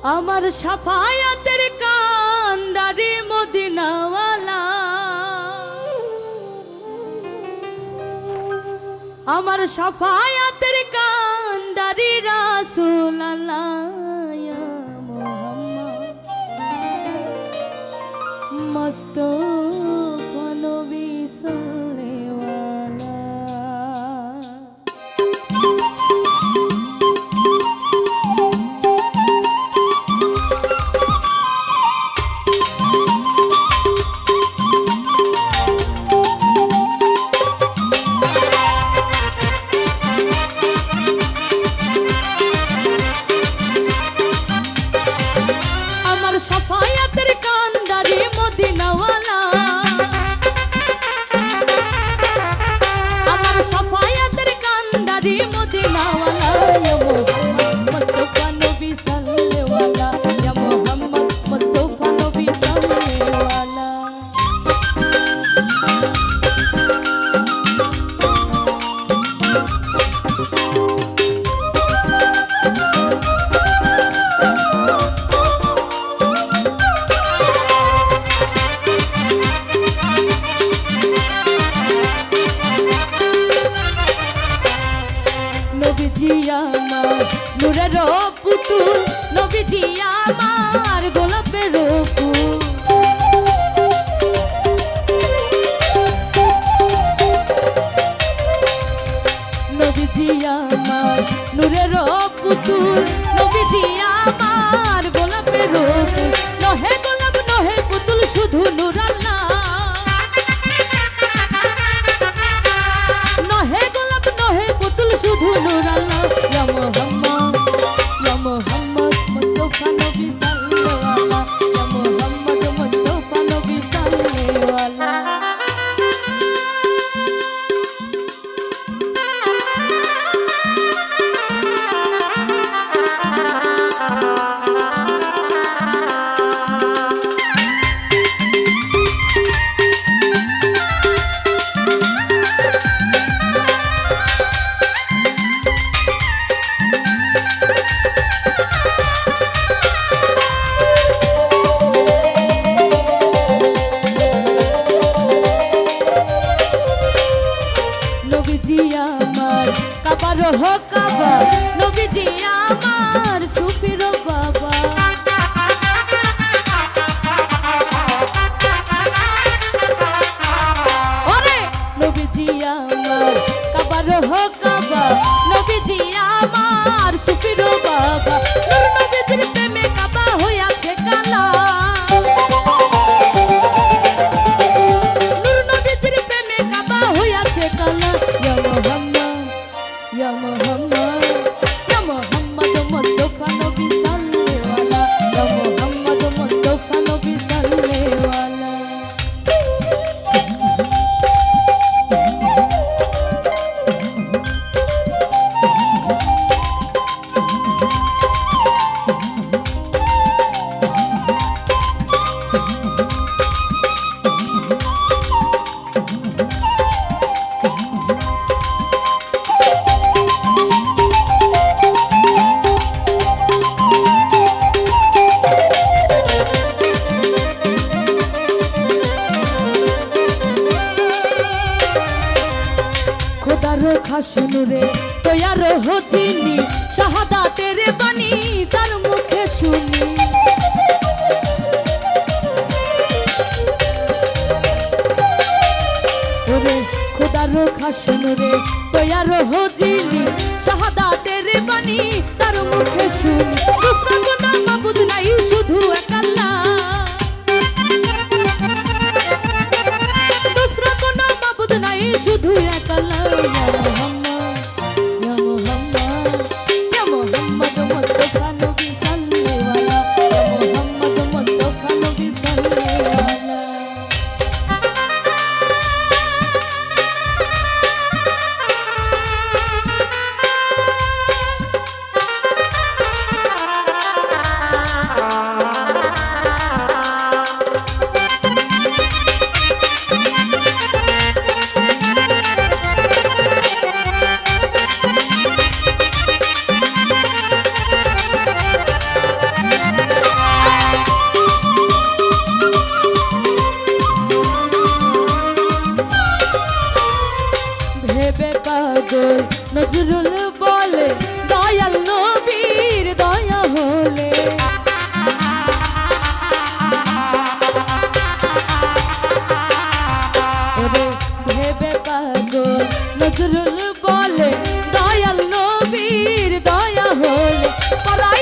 আমার সাফায়াতের কান্দারি মদিনাওয়ালা, আমার সাফায়াতের কান্দারি রাসূলুল্লাহ ইয়া মুহাম্মদ মুস্তাফা নবী সাল্লাল্লাহু সাফায়াতের কান্দারি মদিনাওয়ালা, আমার সাফায়াতের কান্দারি মদিনাওয়ালা ইয়া মুহাম্মদ মুস্তাফা নবী সাল্লাল্লাহু ইয়া মুহাম্মদ মুস্তাফা নবী সাল্লাল্লাহু। নবীজি আমার নূরের পুতুল, নবীজি আমার গোলাপের ফুল, নবীজি আমার নূরের পুতুল, নবীজি আমার গোলাপের ফুল, নহে গোলাপ নহে পুতুল শুধু নূর আল্লাহ, নহে গোলাপ নহে পুতুল শুধু নূর আল্লাহ ইয়া মুহাম্মদ মুস্তাফা নবী সাল্লাল্লাহু ইয়া মুহাম্মদ মুস্তাফা নবী সাল্লাল্লাহু। করাই